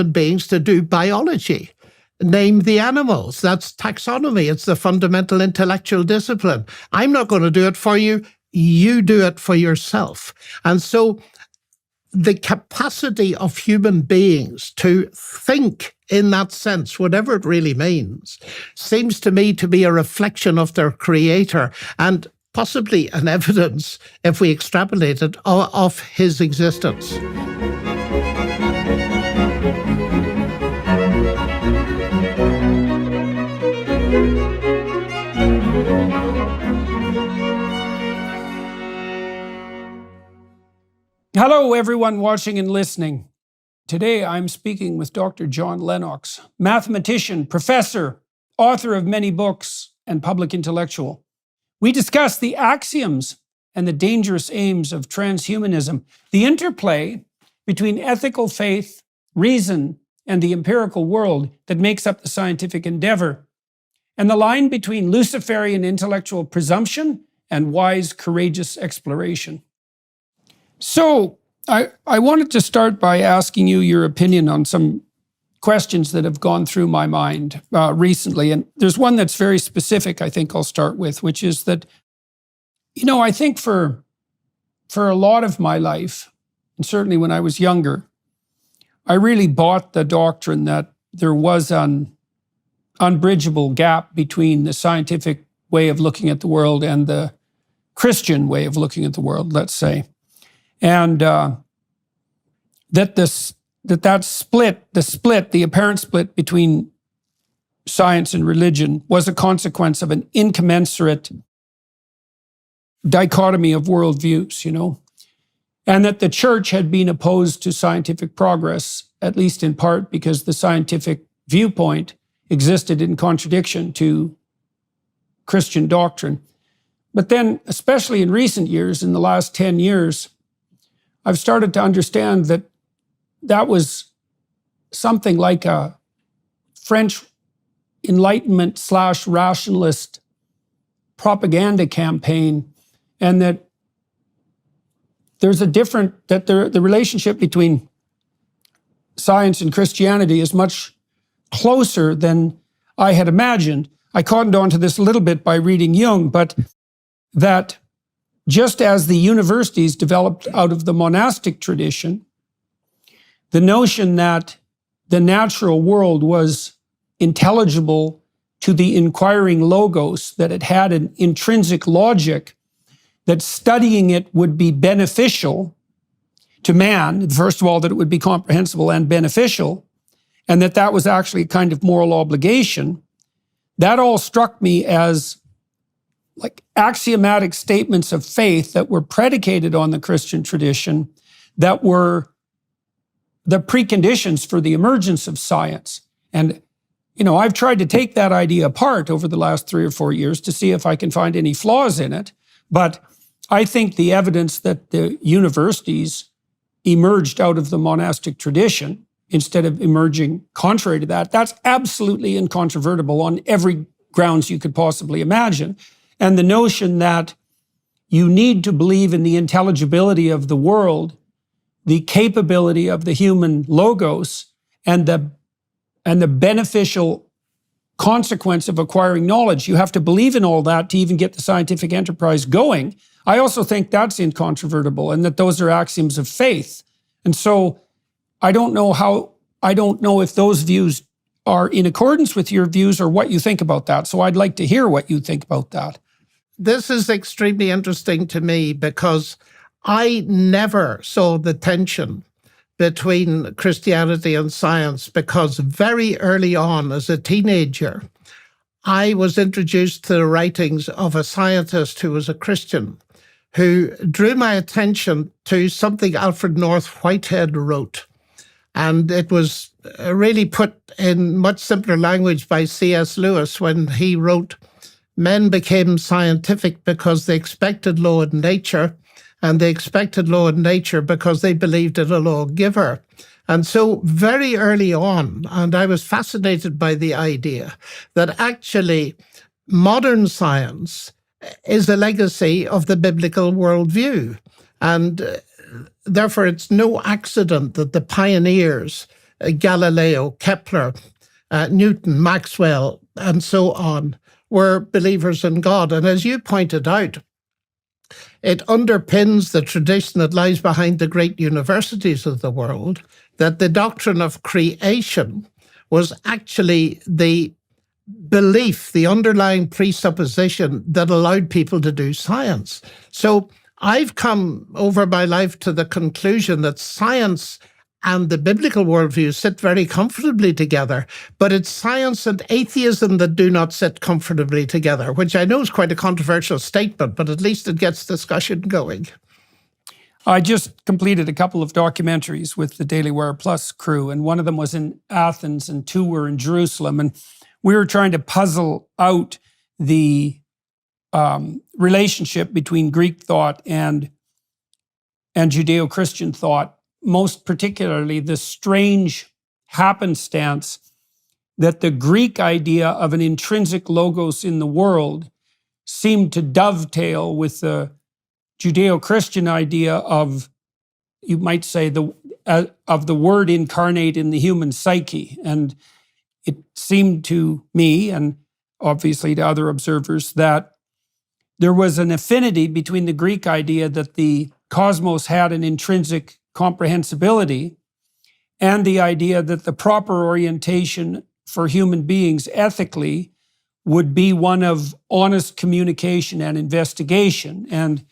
human beings to do biology. Name the animals. That's taxonomy. It's the fundamental intellectual discipline. I'm not going to do it for you. You do it for yourself. And so the capacity of human beings to think in that sense, whatever it really means, seems to me to be a reflection of their creator and possibly an evidence, if we extrapolate it, of his existence. Hello, everyone watching and listening. Today, I'm speaking with Dr. John Lennox, mathematician, professor, author of many books, and public intellectual. We discuss the axioms and the dangerous aims of transhumanism, the interplay between ethical faith, reason, and the empirical world that makes up the scientific endeavor, and the line between Luciferian intellectual presumption and wise, courageous exploration. So, I wanted to start by asking you your opinion on some questions that have gone through my mind recently. And there's one that's very specific, I think I'll start with, which is that, I think for a lot of my life, and certainly when I was younger, I really bought the doctrine that there was an unbridgeable gap between the scientific way of looking at the world and the Christian way of looking at the world, let's say. And that split, the apparent split between science and religion was a consequence of an incommensurate dichotomy of worldviews, and that the church had been opposed to scientific progress, at least in part because the scientific viewpoint existed in contradiction to Christian doctrine. But then, especially in recent years, in the last 10 years, I've started to understand that that was something like a French Enlightenment / rationalist propaganda campaign, and that there's the relationship between science and Christianity is much closer than I had imagined. I cottoned on to this a little bit by reading Jung, but that just as the universities developed out of the monastic tradition, the notion that the natural world was intelligible to the inquiring logos, that it had an intrinsic logic, that studying it would be beneficial to man, first of all, that it would be comprehensible and beneficial, and that was actually a kind of moral obligation, that all struck me as like axiomatic statements of faith that were predicated on the Christian tradition, that were the preconditions for the emergence of science. And, I've tried to take that idea apart over the last 3 or 4 years to see if I can find any flaws in it. But I think the evidence that the universities emerged out of the monastic tradition instead of emerging contrary to that, that's absolutely incontrovertible on every grounds you could possibly imagine. And the notion that you need to believe in the intelligibility of the world, the capability of the human logos, and the beneficial consequence of acquiring knowledge. You have to believe in all that to even get the scientific enterprise going. I also think that's incontrovertible, and that those are axioms of faith. And so I don't know if those views are in accordance with your views or what you think about that. So I'd like to hear what you think about that. This is extremely interesting to me because I never saw the tension between Christianity and science, because very early on as a teenager, I was introduced to the writings of a scientist who was a Christian, who drew my attention to something Alfred North Whitehead wrote. And it was really put in much simpler language by C.S. Lewis when he wrote, "Men became scientific because they expected law in nature, and they expected law in nature because they believed in a lawgiver." And so very early on, and I was fascinated by the idea that actually modern science is a legacy of the biblical worldview. And therefore, it's no accident that the pioneers Galileo, Kepler, Newton, Maxwell, and so on, were believers in God. And as you pointed out, it underpins the tradition that lies behind the great universities of the world, that the doctrine of creation was actually the belief, the underlying presupposition that allowed people to do science. So I've come over my life to the conclusion that science and the biblical worldview sit very comfortably together, but it's science and atheism that do not sit comfortably together, which I know is quite a controversial statement, but at least it gets discussion going. I just completed a couple of documentaries with the Daily Wire Plus crew, and one of them was in Athens and two were in Jerusalem. And we were trying to puzzle out the relationship between Greek thought and Judeo-Christian thought, most particularly the strange happenstance that the Greek idea of an intrinsic logos in the world seemed to dovetail with the Judeo-Christian idea of, you might say, of the word incarnate in the human psyche. And it seemed to me, and obviously to other observers, that there was an affinity between the Greek idea that the cosmos had an intrinsic comprehensibility and the idea that the proper orientation for human beings ethically would be one of honest communication and investigation. And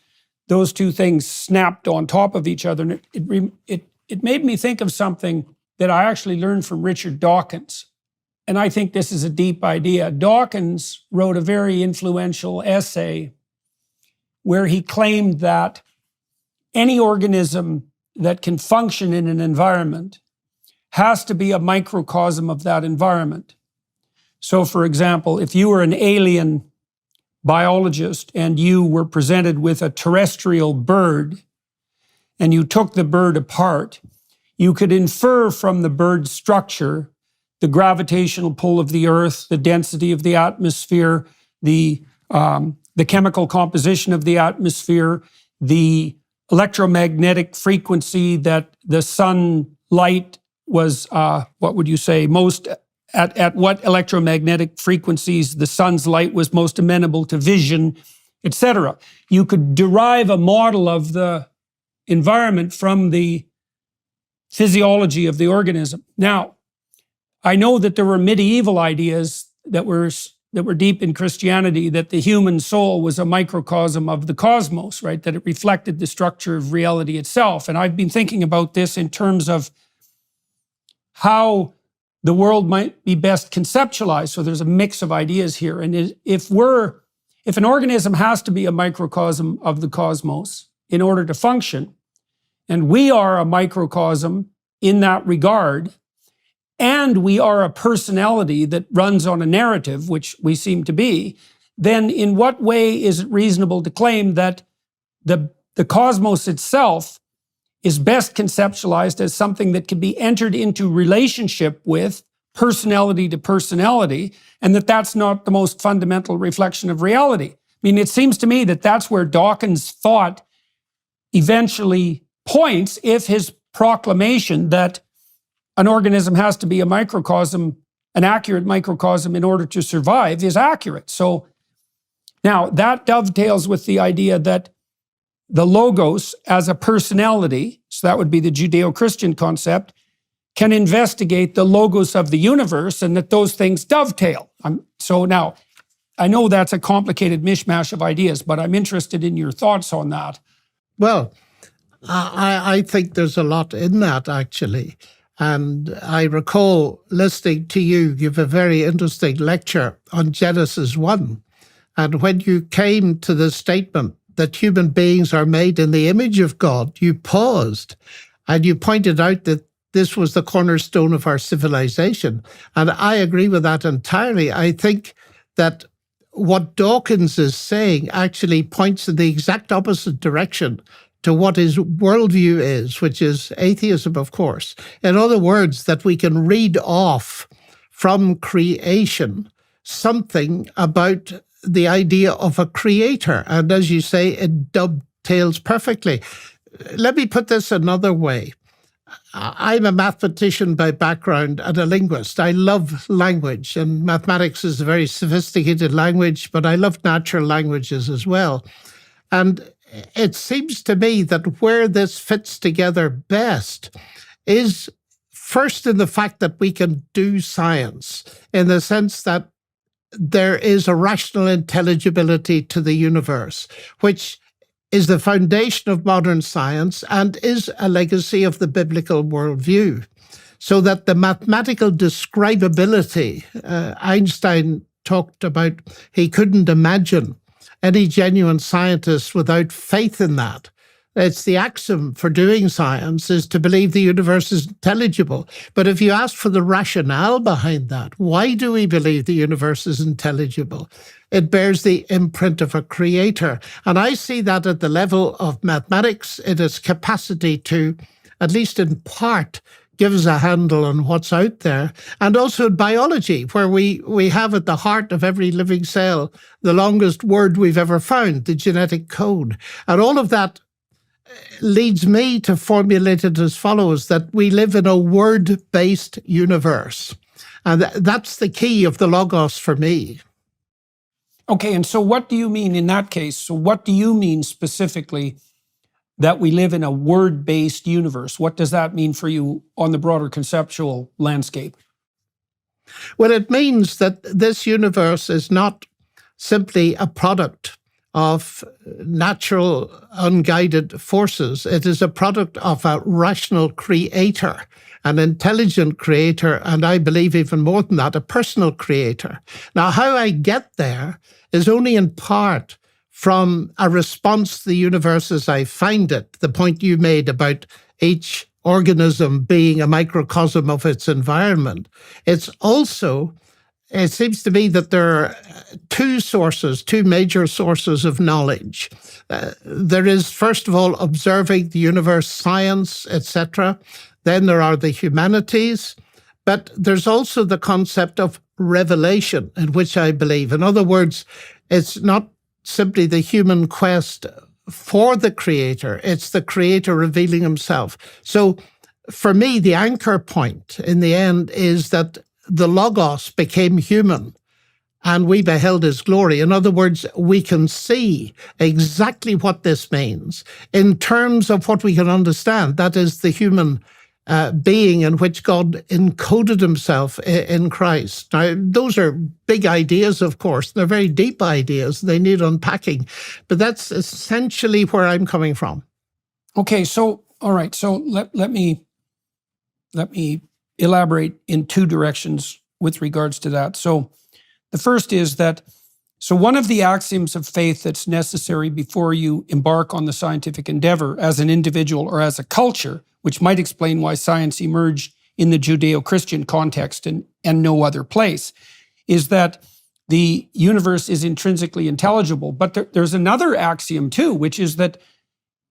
those two things snapped on top of each other. And it made me think of something that I actually learned from Richard Dawkins. And I think this is a deep idea. Dawkins wrote a very influential essay where he claimed that any organism that can function in an environment has to be a microcosm of that environment. So, for example, if you were an alien biologist and you were presented with a terrestrial bird and you took the bird apart, you could infer from the bird's structure the gravitational pull of the earth, the density of the atmosphere, the chemical composition of the atmosphere, the electromagnetic frequency that the sunlight was, what would you say, most at what electromagnetic frequencies the sun's light was most amenable to vision, etc. You could derive a model of the environment from the physiology of the organism. Now, I know that there were medieval ideas that were deep in Christianity, that the human soul was a microcosm of the cosmos, right? That it reflected the structure of reality itself. And I've been thinking about this in terms of how the world might be best conceptualized. So there's a mix of ideas here. And if an organism has to be a microcosm of the cosmos in order to function, and we are a microcosm in that regard, and we are a personality that runs on a narrative, which we seem to be, then in what way is it reasonable to claim that the cosmos itself is best conceptualized as something that can be entered into relationship with personality to personality, and that that's not the most fundamental reflection of reality? I mean, it seems to me that that's where Dawkins' thought eventually points, if his proclamation that an organism has to be a microcosm, an accurate microcosm in order to survive, is accurate. So now that dovetails with the idea that the logos as a personality, so that would be the Judeo-Christian concept, can investigate the logos of the universe, and that those things dovetail. So now, I know that's a complicated mishmash of ideas, but I'm interested in your thoughts on that. Well, I think there's a lot in that, actually. And I recall listening to you give a very interesting lecture on Genesis 1. And when you came to the statement that human beings are made in the image of God, you paused and you pointed out that this was the cornerstone of our civilization. And I agree with that entirely. I think that what Dawkins is saying actually points in the exact opposite direction to what his worldview is, which is atheism, of course. In other words, that we can read off from creation something about the idea of a creator. And as you say, it dovetails perfectly. Let me put this another way. I'm a mathematician by background and a linguist. I love language, and mathematics is a very sophisticated language, but I love natural languages as well. And it seems to me that where this fits together best is first in the fact that we can do science, in the sense that there is a rational intelligibility to the universe, which is the foundation of modern science and is a legacy of the biblical worldview. So that the mathematical describability, Einstein talked about, he couldn't imagine any genuine scientist without faith in that. It's the axiom for doing science is to believe the universe is intelligible. But if you ask for the rationale behind that, why do we believe the universe is intelligible? It bears the imprint of a creator. And I see that at the level of mathematics, in its capacity to, at least in part, give us a handle on what's out there. And also in biology, where we have at the heart of every living cell the longest word we've ever found, the genetic code. And all of that leads me to formulate it as follows, that we live in a word-based universe. And that's the key of the Logos for me. Okay, and so what do you mean in that case? So what do you mean specifically that we live in a word-based universe? What does that mean for you on the broader conceptual landscape? Well, it means that this universe is not simply a product of natural, unguided forces. It is a product of a rational creator, an intelligent creator, and I believe even more than that, a personal creator. Now, how I get there is only in part from a response to the universe as I find it, the point you made about each organism being a microcosm of its environment. It's also, it seems to me that there are two major sources of knowledge. There is, first of all, observing the universe, science, etc. Then there are the humanities. But there's also the concept of revelation, in which I believe. In other words, it's not simply the human quest for the creator, it's the creator revealing himself. So for me, the anchor point in the end is that the Logos became human and we beheld his glory. In other words, we can see exactly what this means in terms of what we can understand. That is the human being in which God encoded himself in Christ. Now, those are big ideas, of course. They're very deep ideas. They need unpacking. But that's essentially where I'm coming from. Okay, so, all right. So let me elaborate in two directions with regards to that. So the first is that, so one of the axioms of faith that's necessary before you embark on the scientific endeavor as an individual or as a culture, which might explain why science emerged in the Judeo-Christian context and no other place, is that the universe is intrinsically intelligible. But there's another axiom too, which is that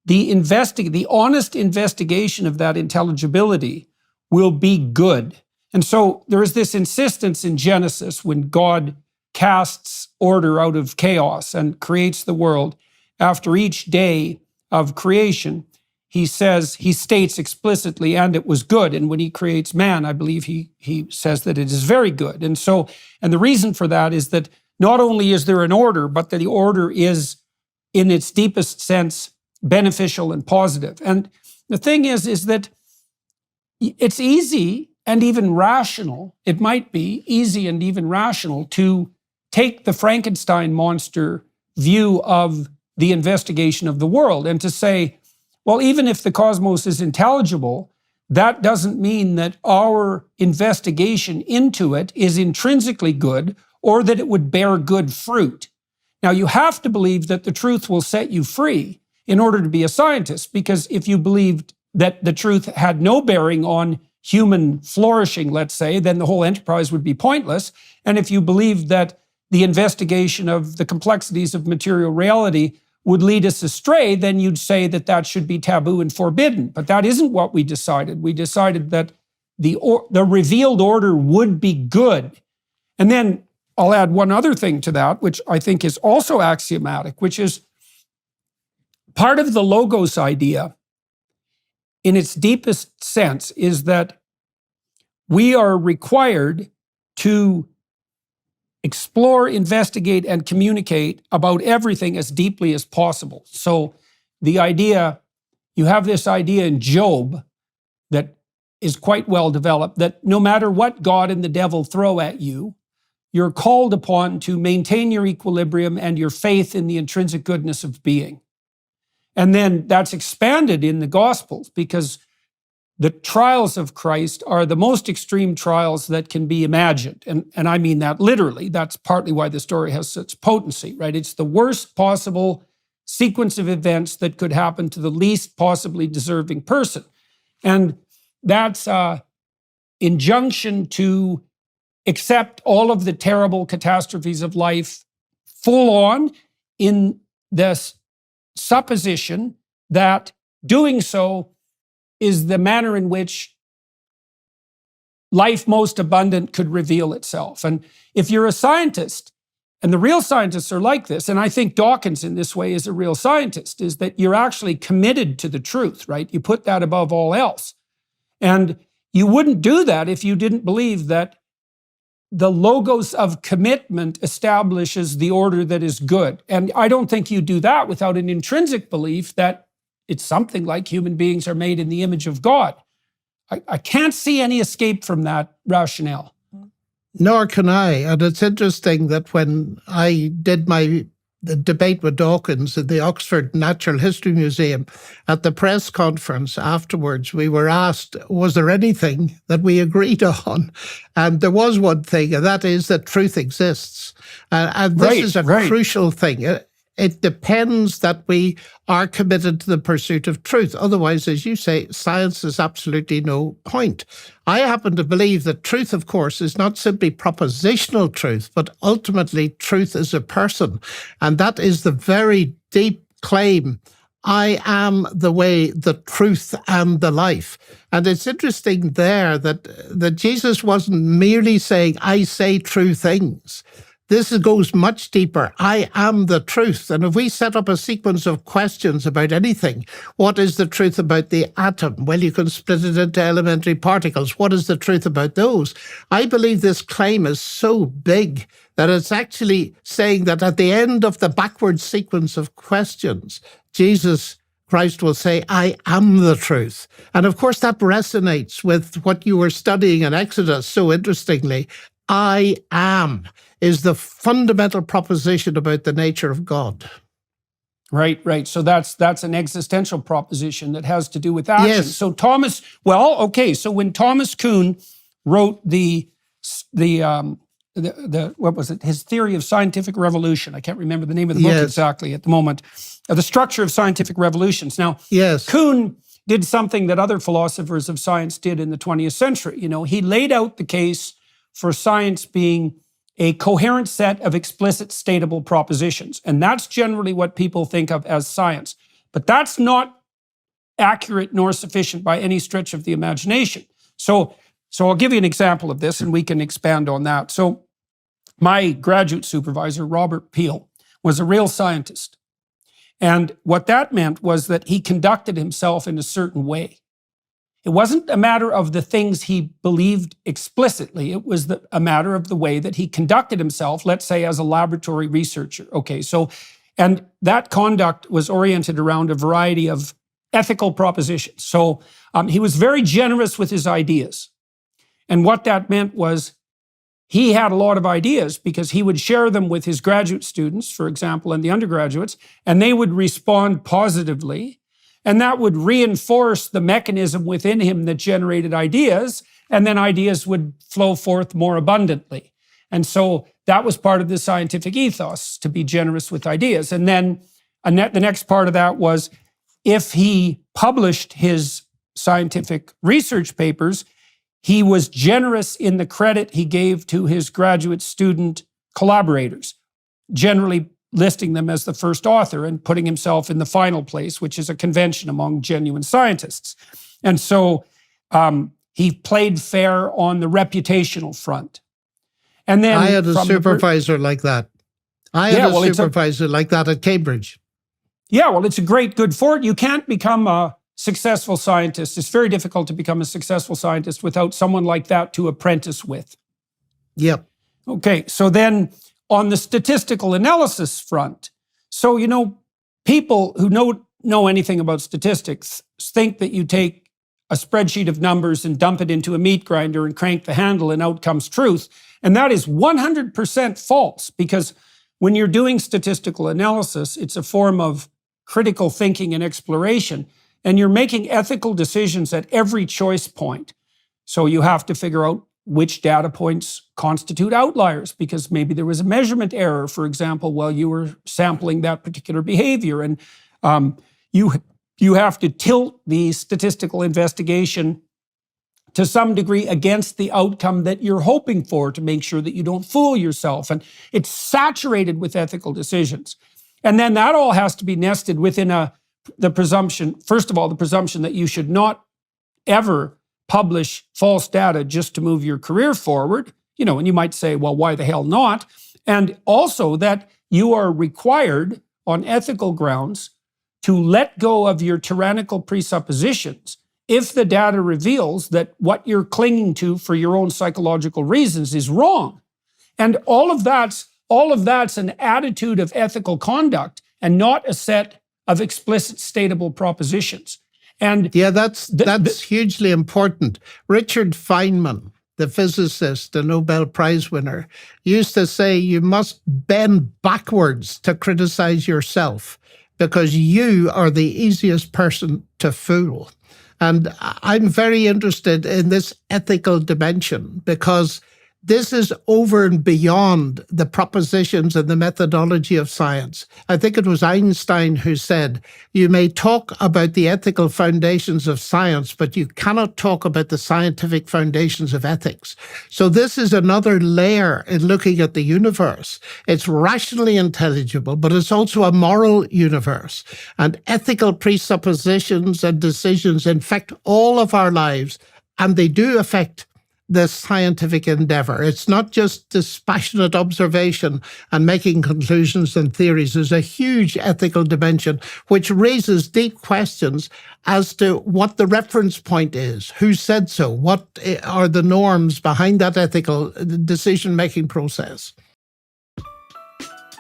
the honest investigation of that intelligibility will be good. And so there is this insistence in Genesis when God casts order out of chaos and creates the world. After each day of creation, he states explicitly, and it was good. And when he creates man, I believe he says that it is very good. And the reason for that is that not only is there an order, but that the order is, in its deepest sense, beneficial and positive. And the thing is that it's easy and even rational, it might be easy and even rational to take the Frankenstein monster view of the investigation of the world and to say, well, even if the cosmos is intelligible, that doesn't mean that our investigation into it is intrinsically good or that it would bear good fruit. Now, you have to believe that the truth will set you free in order to be a scientist, because if you believed that the truth had no bearing on human flourishing, let's say, then the whole enterprise would be pointless. And if you believed that the investigation of the complexities of material reality would lead us astray, then you'd say that that should be taboo and forbidden. But that isn't what we decided. We decided that the revealed order would be good. And then I'll add one other thing to that, which I think is also axiomatic, which is part of the Logos idea in its deepest sense, is that we are required to explore, investigate, and communicate about everything as deeply as possible. So the idea, you have this idea in Job that is quite well developed, that no matter what God and the devil throw at you, you're called upon to maintain your equilibrium and your faith in the intrinsic goodness of being. And then that's expanded in the Gospels, because the trials of Christ are the most extreme trials that can be imagined. And I mean that literally. That's partly why the story has such potency, right? It's the worst possible sequence of events that could happen to the least possibly deserving person. And that's an injunction to accept all of the terrible catastrophes of life full on, in the supposition that doing so is the manner in which life most abundant could reveal itself. And if you're a scientist, and the real scientists are like this, and I think Dawkins in this way is a real scientist, is that you're actually committed to the truth, right? You put that above all else. And you wouldn't do that if you didn't believe that the logos of commitment establishes the order that is good. And I don't think you do that without an intrinsic belief that it's something like human beings are made in the image of God. I can't see any escape from that rationale. Nor can I. And it's interesting that when I did the debate with Dawkins at the Oxford Natural History Museum, at the press conference afterwards, we were asked, was there anything that we agreed on? And there was one thing, and that is that truth exists. And this is a crucial thing. It depends that we are committed to the pursuit of truth. Otherwise, as you say, science is absolutely no point. I happen to believe that truth, of course, is not simply propositional truth, but ultimately truth is a person. And that is the very deep claim. I am the way, the truth, and the life. And it's interesting there that Jesus wasn't merely saying, I say true things. This goes much deeper. I am the truth. And if we set up a sequence of questions about anything, what is the truth about the atom? Well, you can split it into elementary particles. What is the truth about those? I believe this claim is so big that it's actually saying that at the end of the backward sequence of questions, Jesus Christ will say, I am the truth. And of course, that resonates with what you were studying in Exodus so interestingly. I am is the fundamental proposition about the nature of God. Right. So that's an existential proposition that has to do with action. Yes. So so when Thomas Kuhn wrote the what was it? His theory of scientific revolution. I can't remember the name of the book exactly at the moment. The structure of scientific revolutions. Now, Kuhn did something that other philosophers of science did in the 20th century. You know, he laid out the case for science being a coherent set of explicit statable propositions. And that's generally what people think of as science. But that's not accurate nor sufficient by any stretch of the imagination. So I'll give you an example of this and we can expand on that. So my graduate supervisor, Robert Peel, was a real scientist. And what that meant was that he conducted himself in a certain way. It wasn't a matter of the things he believed explicitly. It was a matter of the way that he conducted himself, let's say as a laboratory researcher. Okay, and that conduct was oriented around a variety of ethical propositions. So he was very generous with his ideas. And what that meant was he had a lot of ideas because he would share them with his graduate students, for example, and the undergraduates, and they would respond positively. And that would reinforce the mechanism within him that generated ideas, and then ideas would flow forth more abundantly. And so that was part of the scientific ethos, to be generous with ideas. And then the next part of that was, if he published his scientific research papers, he was generous in the credit he gave to his graduate student collaborators, generally listing them as the first author and putting himself in the final place, which is a convention among genuine scientists. And so he played fair on the reputational front. And then I had a supervisor like that. I had a supervisor like that at Cambridge. Yeah, well, it's a great good fortune. You can't become a successful scientist. It's very difficult to become a successful scientist without someone like that to apprentice with. Yep. Okay, so then on the statistical analysis front, so, people who know anything about statistics think that you take a spreadsheet of numbers and dump it into a meat grinder and crank the handle and out comes truth. And that is 100% false, because when you're doing statistical analysis, it's a form of critical thinking and exploration, and you're making ethical decisions at every choice point. So you have to figure out which data points constitute outliers, because maybe there was a measurement error, for example, while you were sampling that particular behavior. And you have to tilt the statistical investigation to some degree against the outcome that you're hoping for to make sure that you don't fool yourself. And it's saturated with ethical decisions. And then that all has to be nested within the presumption, first of all, the presumption that you should not ever publish false data just to move your career forward. And you might say, well, why the hell not? And also that you are required on ethical grounds to let go of your tyrannical presuppositions if the data reveals that what you're clinging to for your own psychological reasons is wrong. And all of that's an attitude of ethical conduct and not a set of explicit statable propositions. And yeah, that's hugely important. Richard Feynman, the physicist, the Nobel Prize winner, used to say you must bend backwards to criticize yourself because you are the easiest person to fool. And I'm very interested in this ethical dimension because this is over and beyond the propositions and the methodology of science. I think it was Einstein who said, you may talk about the ethical foundations of science, but you cannot talk about the scientific foundations of ethics. So this is another layer in looking at the universe. It's rationally intelligible, but it's also a moral universe. And ethical presuppositions and decisions infect all of our lives, and they do affect the scientific endeavor. It's not just dispassionate observation and making conclusions and theories. There's a huge ethical dimension which raises deep questions as to what the reference point is, who said so, what are the norms behind that ethical decision-making process.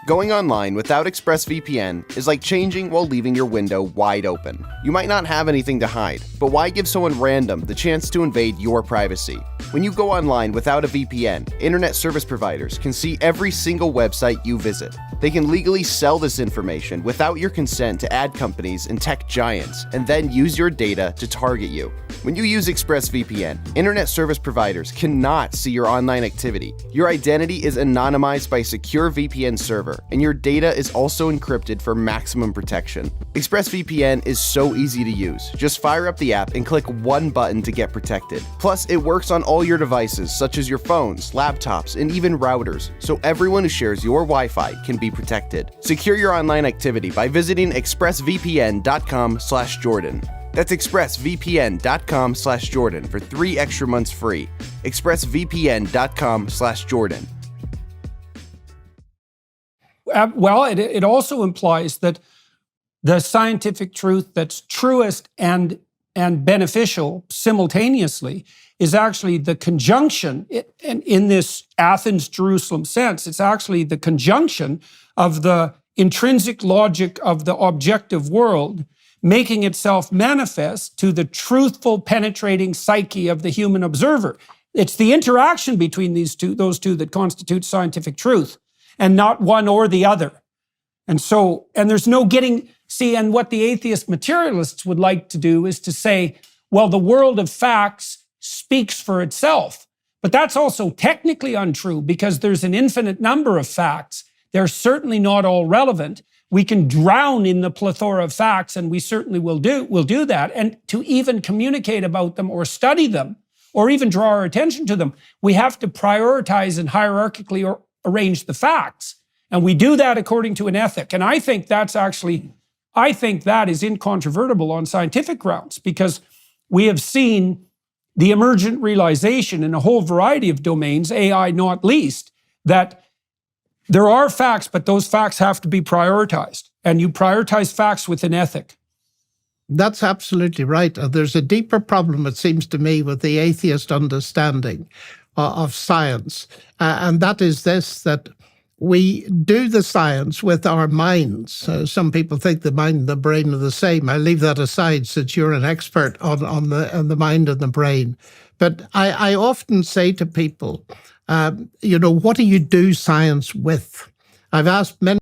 Going online without ExpressVPN is like changing while leaving your window wide open. You might not have anything to hide, but why give someone random the chance to invade your privacy? When you go online without a VPN, internet service providers can see every single website you visit. They can legally sell this information without your consent to ad companies and tech giants, and then use your data to target you. When you use ExpressVPN, internet service providers cannot see your online activity. Your identity is anonymized by a secure VPN server, and your data is also encrypted for maximum protection. ExpressVPN is so easy to use. Just fire up the app and click one button to get protected. Plus, it works on all your devices, such as your phones, laptops, and even routers, so everyone who shares your Wi-Fi can be protected. Secure your online activity by visiting expressvpn.com/Jordan. That's expressvpn.com/Jordan for 3 extra months free. expressvpn.com/Jordan. Well, it also implies that the scientific truth that's truest and beneficial simultaneously is actually the conjunction, and in this Athens-Jerusalem sense, it's actually the conjunction of the intrinsic logic of the objective world making itself manifest to the truthful, penetrating psyche of the human observer. It's the interaction between those two that constitutes scientific truth, and not one or the other. And there's no getting, and what the atheist materialists would like to do is to say, well, the world of facts speaks for itself. But that's also technically untrue because there's an infinite number of facts. They're certainly not all relevant. We can drown in the plethora of facts, and we certainly will do that. And to even communicate about them or study them or even draw our attention to them, we have to prioritize and hierarchically arrange the facts. And we do that according to an ethic. And I think that is incontrovertible on scientific grounds, because we have seen the emergent realization in a whole variety of domains, AI not least, that there are facts, but those facts have to be prioritized. And you prioritize facts with an ethic. That's absolutely right. There's a deeper problem, it seems to me, with the atheist understanding of science. And that is this, that we do the science with our minds. Some people think the mind and the brain are the same. I leave that aside since you're an expert on the mind and the brain. But I often say to people, what do you do science with? I've asked many